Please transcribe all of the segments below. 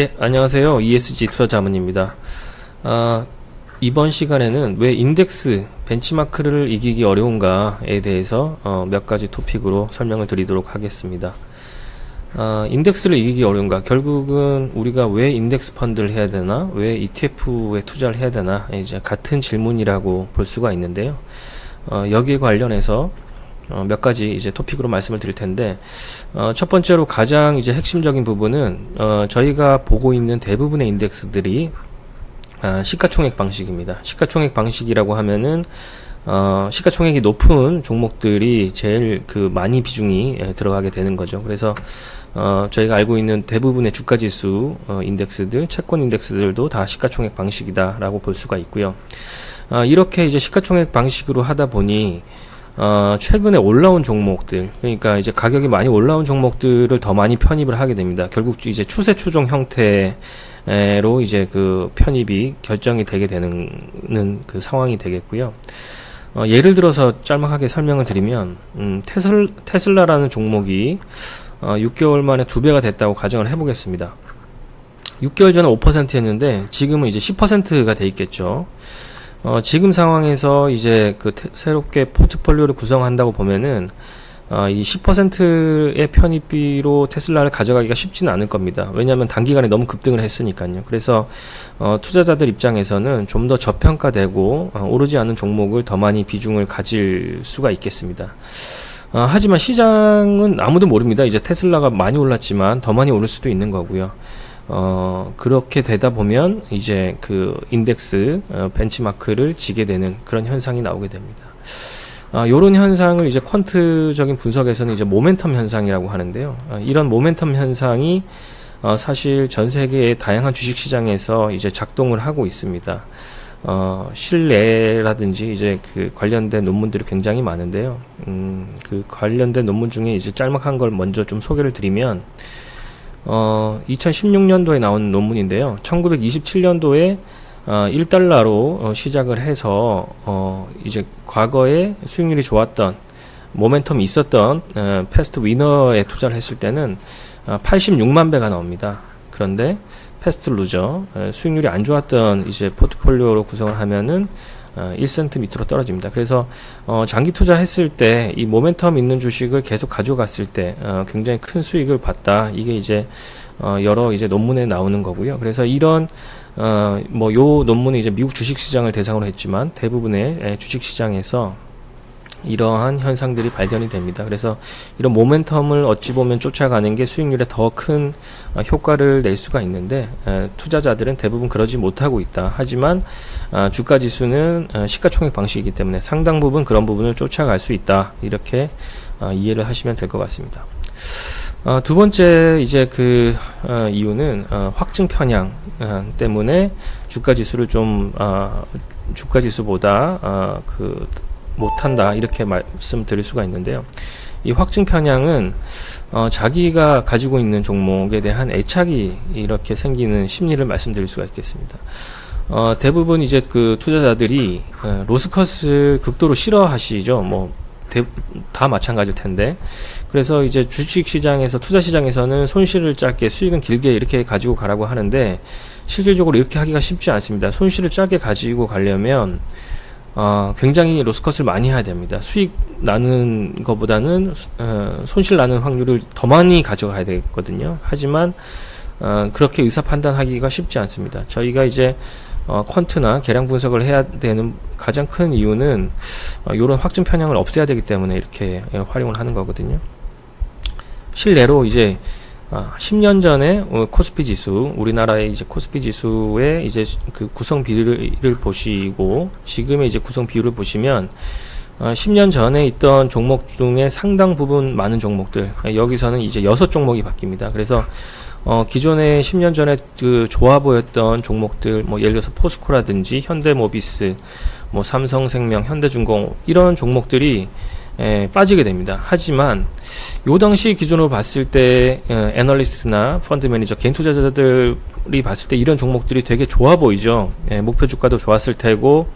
예, 안녕하세요. ESG 투자자문입니다. 이번 시간에는 왜 인덱스 벤치마크를 이기기 어려운가에 대해서 몇 가지 토픽으로 설명을 드리도록 하겠습니다. 인덱스를 이기기 어려운가? 결국은 우리가 왜 인덱스 펀드를 해야 되나? 왜 ETF에 투자를 해야 되나? 이제 같은 질문이라고 볼 수가 있는데요. 여기에 관련해서 몇 가지 이제 토픽으로 말씀을 드릴 텐데, 첫 번째로 가장 이제 핵심적인 부분은, 저희가 보고 있는 대부분의 인덱스들이, 시가총액 방식입니다. 시가총액 방식이라고 하면은, 시가총액이 높은 종목들이 제일 많이 비중이 들어가게 되는 거죠. 그래서, 저희가 알고 있는 대부분의 주가지수, 인덱스들, 채권 인덱스들도 다 시가총액 방식이다라고 볼 수가 있고요. 이렇게 이제 시가총액 방식으로 하다 보니, 최근에 올라온 종목들, 그러니까 이제 가격이 많이 올라온 종목들을 더 많이 편입을 하게 됩니다. 결국 이제 추세 추종 형태로 이제 편입이 결정이 되게 되는 상황이 되겠고요. 예를 들어서 짤막하게 설명을 드리면, 테슬라라는 종목이 6개월 만에 2배가 됐다고 가정을 해보겠습니다. 6개월 전에 5%였는데 지금은 이제 10%가 돼 있겠죠. 지금 상황에서 이제 새롭게 포트폴리오를 구성한다고 보면은, 이 10%의 편입비로 테슬라를 가져가기가 쉽지는 않을 겁니다. 왜냐하면 단기간에 너무 급등을 했으니까요. 그래서, 투자자들 입장에서는 좀 더 저평가되고, 오르지 않은 종목을 더 많이 비중을 가질 수가 있겠습니다. 하지만 시장은 아무도 모릅니다. 이제 테슬라가 많이 올랐지만 더 많이 오를 수도 있는 거고요. 그렇게 되다 보면 이제 인덱스 벤치마크를 지게 되는 그런 현상이 나오게 됩니다. 요런 현상을 이제 퀀트적인 분석에서는 이제 모멘텀 현상이라고 하는데요. 이런 모멘텀 현상이 사실 전 세계의 다양한 주식 시장에서 이제 작동을 하고 있습니다. 실내라든지 이제 관련된 논문들이 굉장히 많은데요. 관련된 논문 중에 이제 짤막한 걸 먼저 좀 소개를 드리면, 2016년도에 나온 논문인데요. 1927년도에 1달러로 시작을 해서 이제 과거에 수익률이 좋았던 모멘텀이 있었던 패스트 위너에 투자를 했을 때는 86만 배가 나옵니다. 그런데 패스트 루저, 수익률이 안 좋았던 이제 포트폴리오로 구성을 하면은 1센트 밑으로 떨어집니다. 그래서 장기 투자했을 때 이 모멘텀 있는 주식을 계속 가져갔을 때 굉장히 큰 수익을 봤다. 이게 이제 여러 이제 논문에 나오는 거고요. 그래서 이런 요 논문은 이제 미국 주식 시장을 대상으로 했지만 대부분의 주식 시장에서 이러한 현상들이 발견이 됩니다. 그래서 이런 모멘텀을 어찌 보면 쫓아가는 게 수익률에 더 큰 효과를 낼 수가 있는데, 투자자들은 대부분 그러지 못하고 있다. 하지만 주가지수는 시가총액 방식이기 때문에 상당 부분 그런 부분을 쫓아갈 수 있다. 이렇게 이해를 하시면 될 것 같습니다. 두 번째 이제 이유는 확증 편향 때문에 주가지수를 좀 주가지수보다 못한다, 이렇게 말씀드릴 수가 있는데요. 이 확증 편향은 자기가 가지고 있는 종목에 대한 애착이 이렇게 생기는 심리를 말씀드릴 수가 있겠습니다. 대부분 이제 투자자들이 로스컷을 극도로 싫어하시죠. 다 마찬가지일 텐데. 그래서 이제 주식 시장에서, 투자 시장에서는 손실을 짧게 수익은 길게 이렇게 가지고 가라고 하는데, 실질적으로 이렇게 하기가 쉽지 않습니다. 손실을 짧게 가지고 가려면 굉장히 로스컷을 많이 해야 됩니다. 수익 나는 것보다는 손실 나는 확률을 더 많이 가져가야 되거든요. 하지만 그렇게 의사 판단하기가 쉽지 않습니다. 저희가 이제 퀀트나 계량 분석을 해야 되는 가장 큰 이유는 이런 확증 편향을 없애야 되기 때문에 이렇게 활용을 하는 거거든요. 실례로 이제 10년 전에 코스피 지수, 우리나라의 이제 코스피 지수의 이제 구성 비율을 보시고 지금의 이제 구성 비율을 보시면 10년 전에 있던 종목 중에 상당 부분 많은 종목들, 여기서는 이제 6종목이 바뀝니다. 그래서 기존에 10년 전에 좋아 보였던 종목들, 예를 들어서 포스코라든지 현대모비스, 삼성생명, 현대중공업, 이런 종목들이 빠지게 됩니다. 하지만 요 당시 기준으로 봤을 때 애널리스트나 펀드 매니저, 개인 투자자들이 봤을 때 이런 종목들이 되게 좋아 보이죠. 목표 주가도 좋았을 테고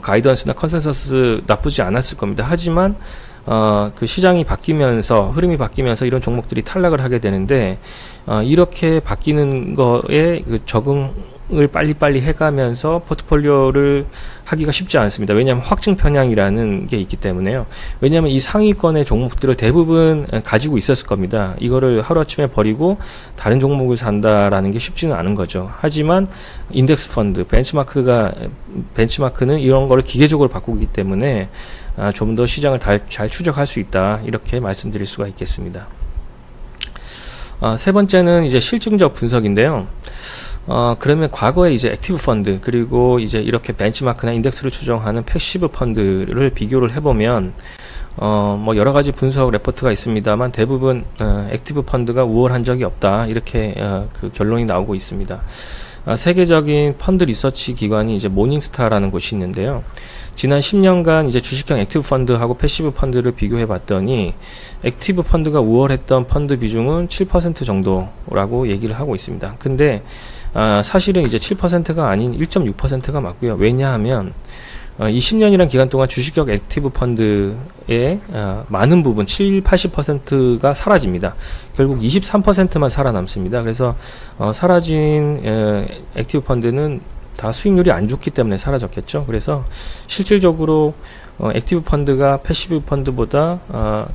가이던스나 컨센서스 나쁘지 않았을 겁니다. 하지만 그 시장이 바뀌면서 흐름이 바뀌면서 이런 종목들이 탈락을 하게 되는데 이렇게 바뀌는 거에 그 적응을 빨리빨리 해가면서 포트폴리오를 하기가 쉽지 않습니다. 왜냐하면 확증 편향이라는 게 있기 때문에요. 왜냐하면 이 상위권의 종목들을 대부분 가지고 있었을 겁니다. 이거를 하루아침에 버리고 다른 종목을 산다라는 게 쉽지는 않은 거죠. 하지만 인덱스 펀드, 벤치마크는 이런 거를 기계적으로 바꾸기 때문에 좀 더 시장을 잘 추적할 수 있다, 이렇게 말씀드릴 수가 있겠습니다. 세 번째는 이제 실증적 분석인데요. 그러면 과거에 이제 액티브 펀드, 그리고 이제 이렇게 벤치마크나 인덱스를 추정하는 패시브 펀드를 비교를 해보면 뭐 여러 가지 분석 레포트가 있습니다만 대부분 액티브 펀드가 우월한 적이 없다, 이렇게 그 결론이 나오고 있습니다. 세계적인 펀드 리서치 기관이 이제 모닝스타라는 곳이 있는데요. 지난 10년간 이제 주식형 액티브 펀드하고 패시브 펀드를 비교해 봤더니 액티브 펀드가 우월했던 펀드 비중은 7% 정도라고 얘기를 하고 있습니다. 근데 사실은 이제 7%가 아닌 1.6%가 맞고요. 왜냐하면 이 10년이라는 기간 동안 주식형 액티브 펀드의 많은 부분 80%가 사라집니다. 결국 23%만 살아남습니다. 그래서 사라진 액티브 펀드는 다 수익률이 안 좋기 때문에 사라졌겠죠. 그래서 실질적으로 액티브 펀드가 패시브 펀드보다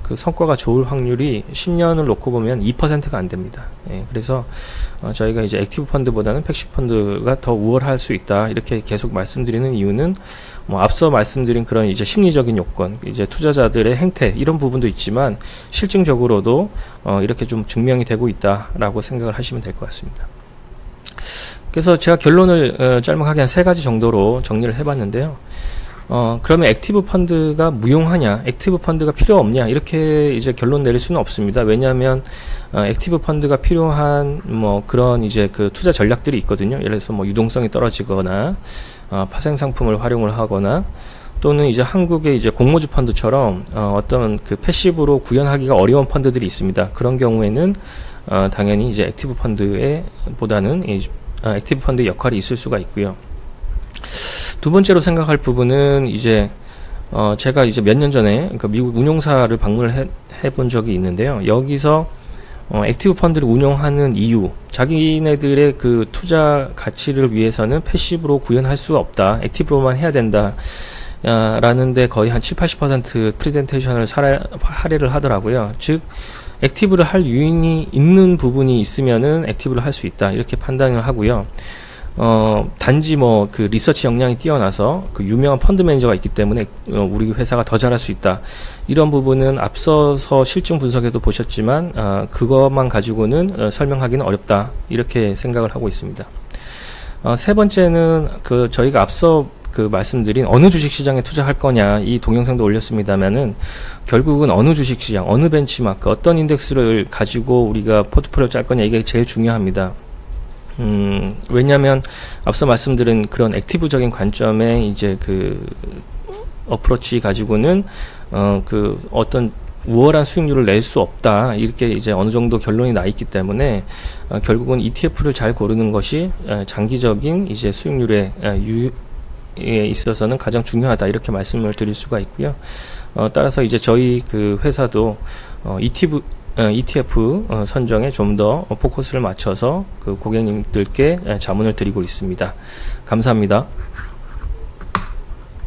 그 성과가 좋을 확률이 10년을 놓고 보면 2%가 안 됩니다. 예, 그래서 저희가 이제 액티브 펀드보다는 패시브 펀드가 더 우월할 수 있다, 이렇게 계속 말씀드리는 이유는 뭐 앞서 말씀드린 그런 이제 심리적인 요건, 이제 투자자들의 행태, 이런 부분도 있지만 실증적으로도 이렇게 좀 증명이 되고 있다라고 생각을 하시면 될 것 같습니다. 그래서 제가 결론을 짤막하게 한 3가지 정도로 정리를 해봤는데요. 그러면 액티브 펀드가 무용하냐, 액티브 펀드가 필요 없냐, 이렇게 이제 결론 내릴 수는 없습니다. 왜냐하면 액티브 펀드가 필요한 뭐 그런 이제 그 투자 전략들이 있거든요. 예를 들어서 뭐 유동성이 떨어지거나 파생 상품을 활용을 하거나, 또는 이제 한국의 이제 공모주 펀드처럼 어떤 그 패시브로 구현하기가 어려운 펀드들이 있습니다. 그런 경우에는 당연히 이제 액티브 펀드에 보다는 액티브 펀드의 역할이 있을 수가 있고요. 두 번째로 생각할 부분은 이제 제가 이제 몇 년 전에 그 미국 운용사를 방문을 해본 적이 있는데요. 여기서 액티브 펀드를 운용하는 이유, 자기네들의 그 투자 가치를 위해서는 패시브로 구현할 수 없다, 액티브로만 해야 된다 라는데 거의 한 70-80% 프레젠테이션을 할애를 하더라고요. 즉 액티브를 할 요인이 있는 부분이 있으면은 액티브를 할 수 있다, 이렇게 판단을 하고요. 단지 뭐 그 리서치 역량이 뛰어나서 그 유명한 펀드 매니저가 있기 때문에 우리 회사가 더 잘할 수 있다, 이런 부분은 앞서서 실증 분석에도 보셨지만 그것만 가지고는 설명하기는 어렵다, 이렇게 생각을 하고 있습니다. 세 번째는 그 저희가 앞서 그 말씀드린 어느 주식시장에 투자할 거냐, 이 동영상도 올렸습니다만은 결국은 어느 주식시장, 어느 벤치마크, 어떤 인덱스를 가지고 우리가 포트폴리오 짤 거냐, 이게 제일 중요합니다. 왜냐하면 앞서 말씀드린 그런 액티브적인 관점에 이제 그 어프로치 가지고는 그 어떤 우월한 수익률을 낼 수 없다, 이렇게 이제 어느 정도 결론이 나 있기 때문에 결국은 ETF를 잘 고르는 것이 장기적인 이제 수익률에 있어서는 가장 중요하다, 이렇게 말씀을 드릴 수가 있고요. 따라서 이제 저희 그 회사도 ETF 선정에 좀 더 포커스를 맞춰서 그 고객님들께 자문을 드리고 있습니다. 감사합니다.